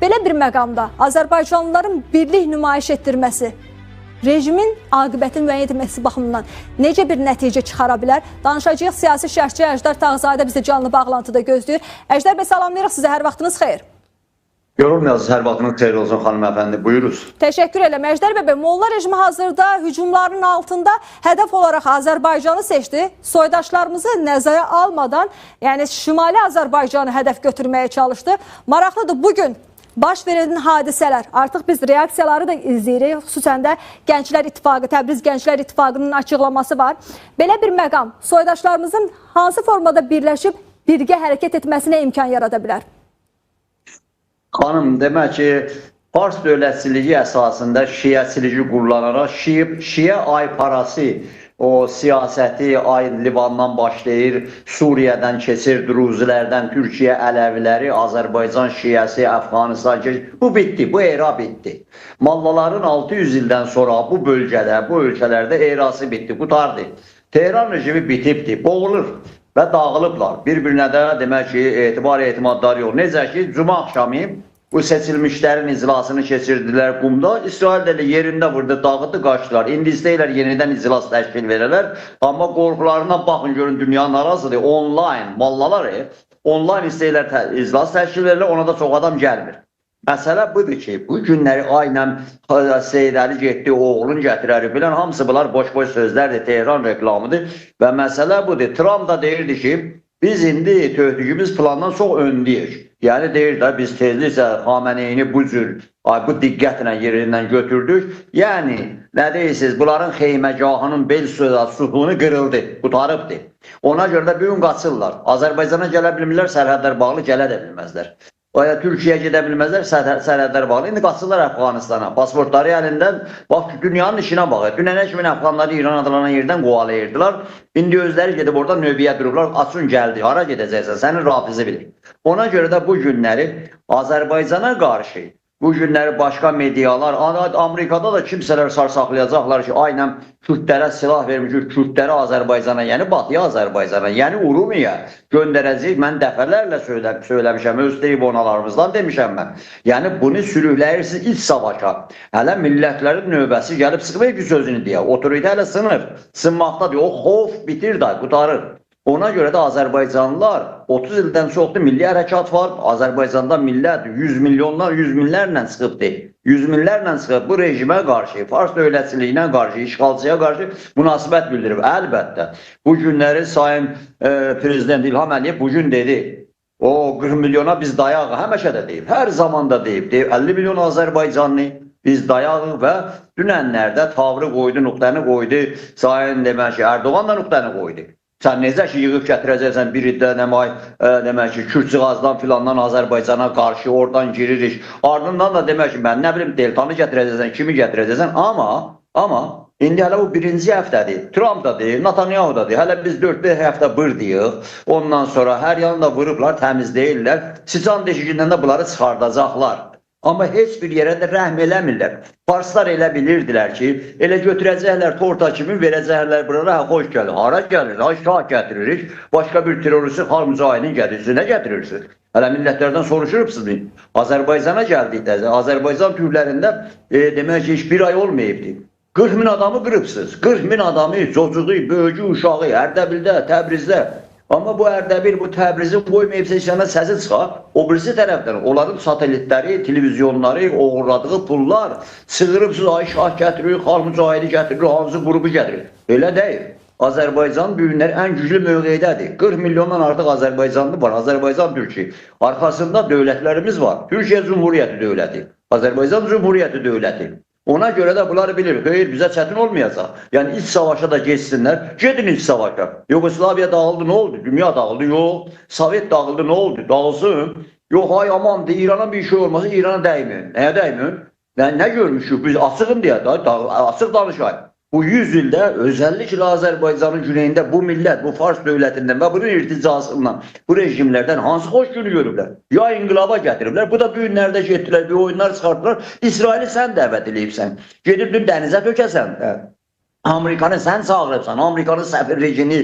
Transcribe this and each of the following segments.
Belə bir məqamda Azərbaycanlıların birlik nümayiş etdirməsi rejimin aqibətini müəyyən etməsi baxımından necə bir nəticə çıxara bilər? Danışacağıq, siyasi şərhçi Əjdər Tağızadə bizi canlı bağlantıda gözləyir. Əjdər bəy, salamlayırıq sizə, hər vaxtınız xeyir. Yorulmayasınız, hər vaxtınız xeyir olsun xanım əfəndi, buyuruz. Təşəkkür edirəm. Əjdər bəy, Molla rejimi hazırda hücumların altında hədəf olaraq Azərbaycanı seçdi. Soydaşlarımızı nəzərə almadan, yəni Şimali Azərbaycanı hədəf götürməyə çalışdı. Maraqlıdır, bugün baş verən hadisələr, artıq biz reaksiyaları da izləyirik. Xüsusən də Gənclər İttifaqı, Təbriz Gənclər İttifaqının açıqlaması var. Belə bir məqam soydaşlarımızın hansı formada birləşib birgə hərəkət etməsinə imkan yarada bilər? Xanım, demək ki, Fars dövlətçiliyi əsasında şiəçiliyi qurlanaraq, şiə ayparası o siyasəti Livandan başlayır, Suriyədən keçir, Druzilərdən, Türkiyə Ələviləri, Azərbaycan şiəsi, Əfqanistan keçir. Bu bitdi, bu era bitdi. Mallaların 600 ildən sonra bu bölgədə, bu ölkələrdə erası bitdi, qutardı. Tehran rejimi bitibdi, boğulur və dağılıblar. Bir-birinə də demək ki, etimadları yox. Necə ki, Cuma axşamı bu seçilmişlərin iclasını keçirdilər Qumda. İsrail də yerində vurdu, dağıtdı, qaçdılar. İndi istəyirlər yenidən iclas təşkil verirlər. Amma qorxularına baxın, görün, dünya narazıdır. Online, mallaları, online istəyirlər iclas təşkil verirlər, ona da çox adam gəlmir. Məsələ budur ki, bu günləri aynən Seyid Əli getdi, oğlun gətirəri bilən, hamısı bunlar boş-boş sözlərdir, Tehran reklamıdır. Və məsələ budur. Trump da deyirdi ki, biz indi töhdüyümüz plandan çox öndəyik. Yəni deyir də biz tezliklə Xameneyini bu cür, bu diqqətlə yerindən götürdük. Yəni, nə deyirsiniz, bunların xeyməcahının bel sütunu qırıldı, qutarıbdır. Ona görə də bir gün qaçırlar. Azərbaycana gələ bilmirlər, sərhədlər bağlı, gələ də bilməzlər. Türkiyəyə gedə bilməzlər, sərhədlər bağlı. İndi qaçırlar Əfqanistana. Pasportları əlindən, bax, dünyanın işinə baxır. Dünənə kimin Əfqanları İran adlanan yerdən qovalayırdılar. İndi özləri gedib oradan növbəyə durublar. Açın gəldi, hara gedəcəksən, sənin rafizi bilir. Ona görə də bu günləri Azərbaycana qarşı, bu günləri başqa medialar, Amerikada da kimsələr sarsaqlayacaqlar ki, aynən Kürdlərə silah vermişik, Kürdləri Azərbaycana, yəni Batıya Azərbaycana, yəni Urumiyə göndərəcək. Mən dəfələrlə söyləmişəm, öz tribunalarımızdan demişəm mən. Yəni bunu sürükləyirsiniz iç savaşa. Hələ millətlərin növbəsi gəlib sıxmayır ki, sözünü deyə. Otorite hələ sınır, sınmaqdadır. O xof bitir də, qutarır. Ona görə də Azərbaycanlılar 30 ildən çoxdur milli hərəkat var. Azərbaycanda millət 100 milyonlar, 100 minlərlə çıxıbdır. 100 minlərlə çıxıb bu rejimə qarşı, Fars dövlətçiliyinə qarşı, işğalçıya qarşı münasibət bildirib. Əlbəttə, bu günləri Sayın Prezident İlham Əliyev bugün dedi. O 40 milyona biz dayağıq, həmişə də deyib, hər zaman da deyib. 50 milyon Azərbaycanlı biz dayağıq və dünənlərdə tavrı qoydu, nöqtəni qoydu. Sayın demək ki, Erdoğan da nöqtəni qoydu. Sən necə ki, yığıb gətirəcəksən bir iddə demək ki, Kürtçıqazdan filandan Azərbaycana qarşı oradan giririk. Ardından da demək ki, mən nə bilim, Deltanı gətirəcəksən, kimi gətirəcəksən. Amma indi hələ bu birinci həftədir. Trump da deyir, Netanyahu da deyir. Hələ biz 4-5 həftə bırdıyıq. Ondan sonra hər yanında vurublar, təmizləyirlər. Sican deşikindən də bunları çıxardacaqlar. Amma heç bir yerə də rəhm eləmirlər. Farslar elə bilirdilər ki, elə götürəcəklər torta kimi, verəcəklər buraya, xoş gəlir. Hara gəlir? Şah gətiririk, başqa bir teröristi xalq mücahidini gətirirsiniz. Nə gətirirsiniz? Hələ millətlərdən soruşurubsınız. Azərbaycana gəldikdə, Azərbaycan türlərində demək ki, heç bir ay olmayıbdır. 40 min adamı qırıbsınız. 40 min adamı, çocuğu, böyücü, uşağı, Ərdəbildə, Təbrizdə. Amma bu Ərdəbil, bu Təbrizi qoymayıb seçənə səsi çıxar. O birisi tərəfdən onların satelitləri, televizyonları, oğurladığı pullar, sığırıbsız, ay şah gətirir, xalq mücahidi gətirir, hansı qrupu gətirir. Elə deyil. Azərbaycan bu günlər ən güclü mövqeydədir. 40 milyondan artıq Azərbaycanlı var, Azərbaycan Türkiyə. Arkasında dövlətlərimiz var. Türkiyə Cumhuriyyəti dövləti, Azərbaycan Cumhuriyyəti dövləti. Ona görə də bunları bilir. Xeyr, bizə çətin olmayacaq. Yəni, iç savaşa da geçsinlər. Gedin iç savaşa. Yugoslaviya dağıldı, nə oldu? Dünya dağıldı, yox. Sovet dağıldı, nə oldu? Dağılsın. Yox, ay aman, İrana bir şey olmasın, İrana dəymin. Nəyə dəymin? Nə görmüşük? Biz açığın deyə, açıq danışayıq. Bu 100 ildə özəlliklə Azərbaycanın güneyində bu millət, bu Fars dövlətindən və bunun irticasından, bu rejimlərdən hansı xoş günü görüblər? Ya inqilaba gətiriblər, bu da bu günlərdə getdilər, bir oyunlar çıxartdılar. İsraili sən dəvət edibsən, gedib dün dənizə tökəsən. Amerikanı sən çağırıbsan, Amerikanın səfir rejini,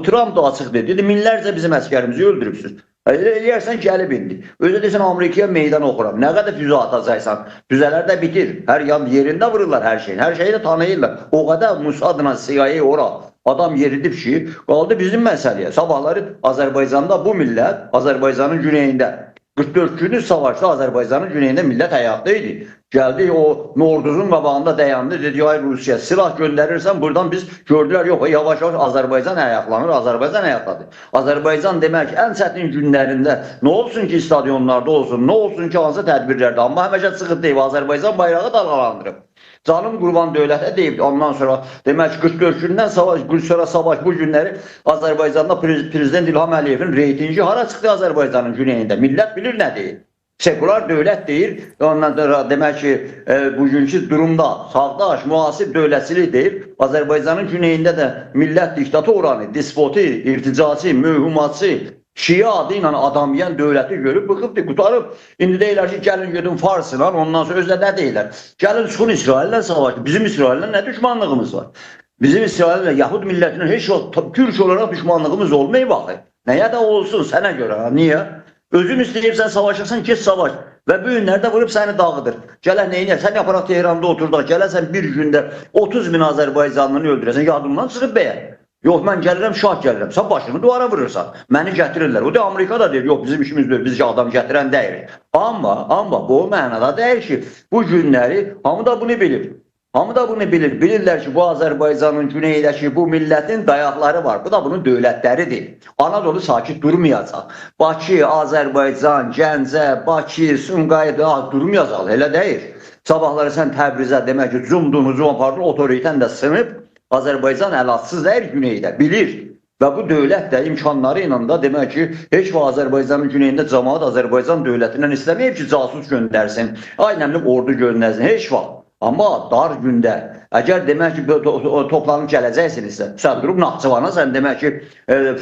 Trump da açıq dedi, minlərcə bizim əskərimizi öldürübsünüz. Eləyərsən gəlib indi. Özü desən Amerikaya meydan oxuram. Nə qədər füzə atacaqsan? Füzələr də bitir. Hər yan yerində vururlar hər şeyi. Hər şeyi də tanıyırlar. O qədər Musadla CIA ora adam yeridib ki, qaldı bizim məsələyə. Sabahları Azərbaycanda bu millət, Azərbaycanın güneyində 44 günlük savaşda Azərbaycanın güneyində millət həyatda idi. Gəldi o Norduzun qabağında dayandı, dedi ay Rusiya silah göndərirsən buradan biz gördülər yox yavaş-yavaş Azərbaycan ayaqlanır, Azərbaycan ayaqladı. Azərbaycan demək ən çətin günlərində nə olsun ki stadionlarda olsun, nə olsun ki hansı tədbirlərdə, amma həmişə çıxıb deyib Azərbaycan bayrağı dalğalandırıb. Canım qurban dövlətə deyib, ondan sonra demək ki 44 gündən sonra savaş bu günləri Azərbaycanda Prezident İlham Əliyevin reytingi hara çıxdı Azərbaycanın güneyində? Millət bilir nə deyir? Sekular dövlət deyir, ondan sonra demək ki bugünkü durumda sağdaş, müasir dövlətçilik deyir. Azərbaycanın güneyində də millət diktatorları, despoti, irticacı, mühümatçı, Şia adı ilə adam yiyən dövləti görüb, bıxıbdır, qutarıb. İndi deyirlər ki, gəlin gedin Farsla, ondan sonra özlə nə deyirlər? Gəlin çıxın İsraillə savaşdı. Bizim İsraillə nə düşmanlığımız var? Bizim İsraillə Yahud millətinin heç o Türk olaraq düşmanlığımız olmayıb axı. Nəyə də olsun sənə görə? Niyə? Özün istəyirsən savaşırsan, keç savaş. Və bu günlərdə vurub səni dağıdır. Gələn neynə? Sən yaparaq Tehranda oturdaq, gələsən bir gündə 30 min Azərbaycanlını öldürəsən, yadımdan çıxıb bəyə. Yox, mən gəlirəm, şah gəlirəm. Sən başını duvara vurursan. Məni gətirirlər. O da Amerika da deyir, yox bizim işimiz deyil, biz adam gətirən deyirik. Amma bu mənada deyir ki, bu günləri hamı da bunu bilir. Hamı da bunu bilir. Bilirlər ki, bu Azərbaycanın güneydəki bu millətin dayaqları var. Bu da bunun dövlətləridir. Anadolu sakit durmayacaq. Bakı, Azərbaycan, Gəncə, Bakı, Sumqayıt durmayacaq. Elə deyir. Sabahları sən Təbrizə demək ki, cumdun, apardın, otoritən də sınıb. Azərbaycan əlatsız deyir güneydə, bilir. Və bu dövlət də imkanları ilə də demək ki, heç və Azərbaycanın güneyində cəmaat Azərbaycan dövlətindən istəməyib ki, casus göndərsin, aynəmlik ordu göndərsin, heç vaxt. Amma dar gündə, əgər demək ki, toplanıb gələcəksinizsə, sən durub Naxçıvana, sən demək ki,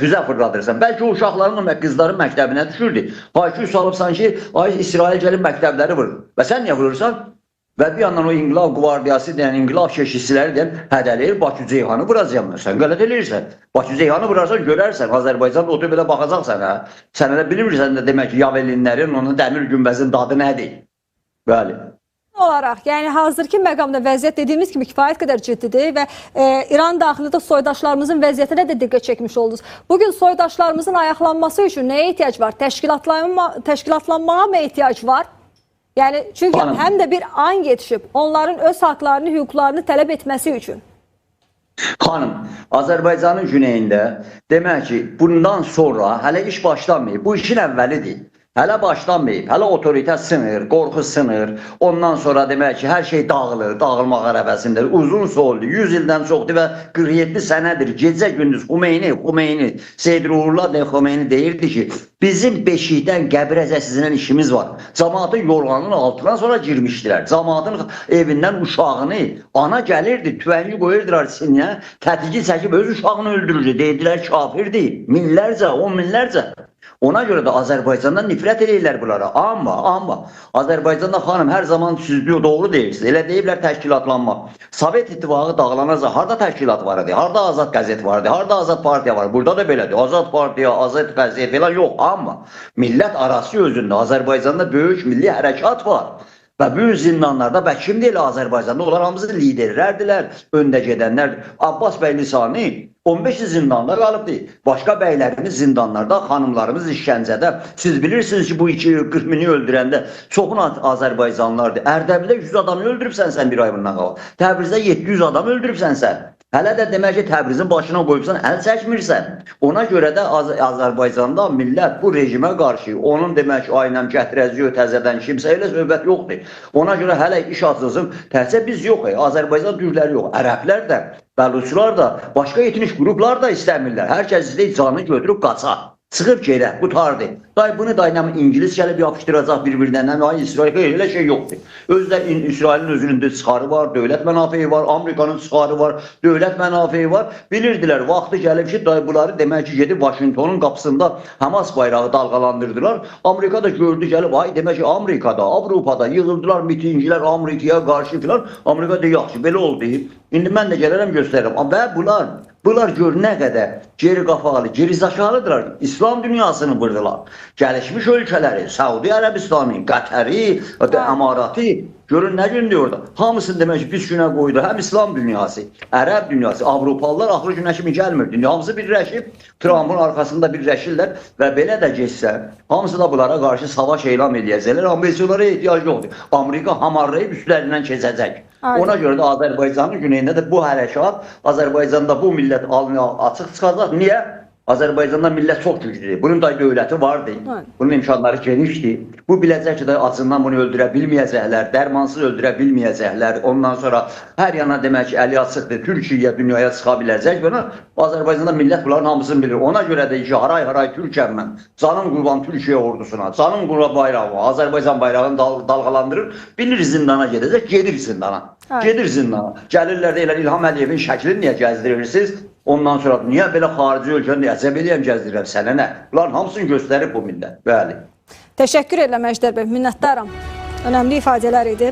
füzə fırladırsan. Bəlkə o uşaqların, qızların məktəbinə düşürdü. Haykü salıbsan ki, ay İsrail gəlib məktəbləri vurur. Və sən niyə vurursan? Və bir yandan o İnqilab Qvardiyası deyən, İnqilab keşişçiləri deyən, hədələyir Bakı Ceyhanı vuracaqlar. Sən qələt eləyirsən. Bakı Ceyhanı vurarsan görərsən, Azərbaycanda oturub belə baxacaqsan. Sən elə bilmirsən də demək ki, Yavelinlərin, onun dəmir günbəzin dadı nədir? Bəli. Olaraq, yəni hazırki məqamda vəziyyət dediyimiz kimi kifayət qədər ciddidir və İran daxilində soydaşlarımızın vəziyyətinə də diqqət çəkmiş oldunuz. Bugün soydaşlarımızın ayaqlanması üçün nəyə ehtiyac var? Təşkilatlanmağa mı ehtiyac var? Yəni, çünki həm də bir an yetişib onların öz haqlarını, hüquqlarını tələb etməsi üçün. Xanım, Azərbaycanın güneyində demək ki, bundan sonra hələ iş başlamayıb. Bu işin əvvəlidir. Hələ başlamayıb, hələ otorite sınır, qorxu sınır. Ondan sonra demək ki, hər şey dağılır, dağılmaq ərəfəsindədir. Uzun soldu, 100 ildən çoxdur və 47 sənədir. Gecə gündüz Xumeyni, Seyyid Ruhullah Xumeyni deyirdi ki, bizim beşikdən qəbrəcə sizinlə işimiz var. Cəmaatın yorğanının altından sonra girmişdilər. Cəmaatın evindən uşağını, ana gəlirdi, tüvəngi qoyurdular sinyə, tətici çəkib öz uşağını öldürürdü. Deyirdilər kafirdir, minlərcə, 10 minlərcə. Ona görə də Azərbaycandan nifrət eləyirlər bunlara. Amma Azərbaycanda xanım hər zaman siz doğru deyirsiniz. Elə deyiblər təşkilatlanma. Sovet İttifaqı dağılanacaq. Harda təşkilat var idi? Harda Azad qəzet var idi? Harda Azad partiya var? Burada da belədir. Azad partiya, Azad qəzet falan yox. Amma millət arası özündə Azərbaycanda böyük milli hərəkat var. Və bu zindanlarda və kim deyil Azərbaycanda? Onlar hamısı liderlərdirlər, öndə gedənlər. Abbas bəy Lisani 15 zindanda qalıbdı. Başqa bəylərimiz zindanlarda, xanımlarımız işgəncədə. Siz bilirsiniz ki, bu 40 mini öldürəndə çoxun Azərbaycanlılardır. Ərdəbildə 100 adamı öldürübsən sən bir ay bundan qabaq. Təbrizdə 700 adam öldürübsən sən. Hələ də demək ki, Təbrizin başına qoyubsan, əl çəkmirsən. Ona görə də Azərbaycanda millət bu rejimə qarşı, onun demək ki, aynəm gətirəziyor təzədən kimsə elə söhbət yoxdur. Ona görə hələ iş açılsın, təhsə biz yox, Azərbaycan türkləri yox, ərəblər də, bəluçlar da, başqa etnik qruplar da istəmirlər. Hər kəs istəyir canı götürüb qaçar. Çıxıb gedə, qutardı. Bunu da İngilis gəlib yapışdıracaq bir-birindən, İsrail elə şey yoxdur. Özdə İsrailin özünün də çıxarı var, dövlət mənafeyi var, Amerikanın çıxarı var, dövlət mənafeyi var. Bilirdilər, vaxtı gəlib ki, bunları demək ki, gedib Vaşinqtonun qapısında Hamas bayrağı dalğalandırdılar. Amerika da gördü gəlib, demək ki, Amerikada, Avropada yığıldılar mitinglər Amerikaya qarşı filan. Amerika da yaxşı, belə oldu. İndi mən də gələrəm göstərirəm. Və bunlar Bunlar gör nə qədər geri qafalı, geri zakalıdırlar. İslam dünyasını vurdular. Gəlişmiş ölkələri, Saudi Ərəbistanı, Qətəri, Əmaratı, görün nə gündür orada. Hamısını demək ki, biz günə qoydu. Həm İslam dünyası, Ərəb dünyası, Avropalılar axırı günə kimi gəlmir. Hamısı birləşib, Trump'ın arkasında birləşirlər və belə də geçsə, hamısı da bunlara qarşı savaş elan edəcəklər. Amma heç onlara ehtiyac yoxdur. Amerika hamarlayıb üstlərindən keçəcək. Ona görə də Azərbaycanın güneyində də bu hərəkat, Azərbaycanda bu millət alnı açıq çıxacaq. Niyə? Azərbaycanda millət çox güclüdür. Bunun da dövləti vardır. Bunun imkanları genişdir. Bu biləcək ki, də acından bunu öldürə bilməyəcəklər, dərmansız öldürə bilməyəcəklər. Ondan sonra hər yana demək ki, əli açıqdır, Türkiyə dünyaya çıxa biləcək. Bunu Azərbaycanda millət bunların hamısını bilir. Ona görə də ki, haray-haray Türkiyəm mən. Canım qurban Türkiyə ordusuna, canım qurban bayrağıma, Azərbaycan bayrağını dalğalandırır. Bilir zindana gedəcək, gedir zindana. Gedir zindana. Gəlirlər də elə İlham Əliyevin şəklini niyə gəzdirirsiniz? Ondan sonra niyə belə xarici ölkəni əcəb eləyəm gəzdirirəm, sənə nə? Bunların hamısını göstərib bu millət. Bəli. Təşəkkür edirəm Əjdər bəy, minnətdaram. Önəmli ifadələr idi.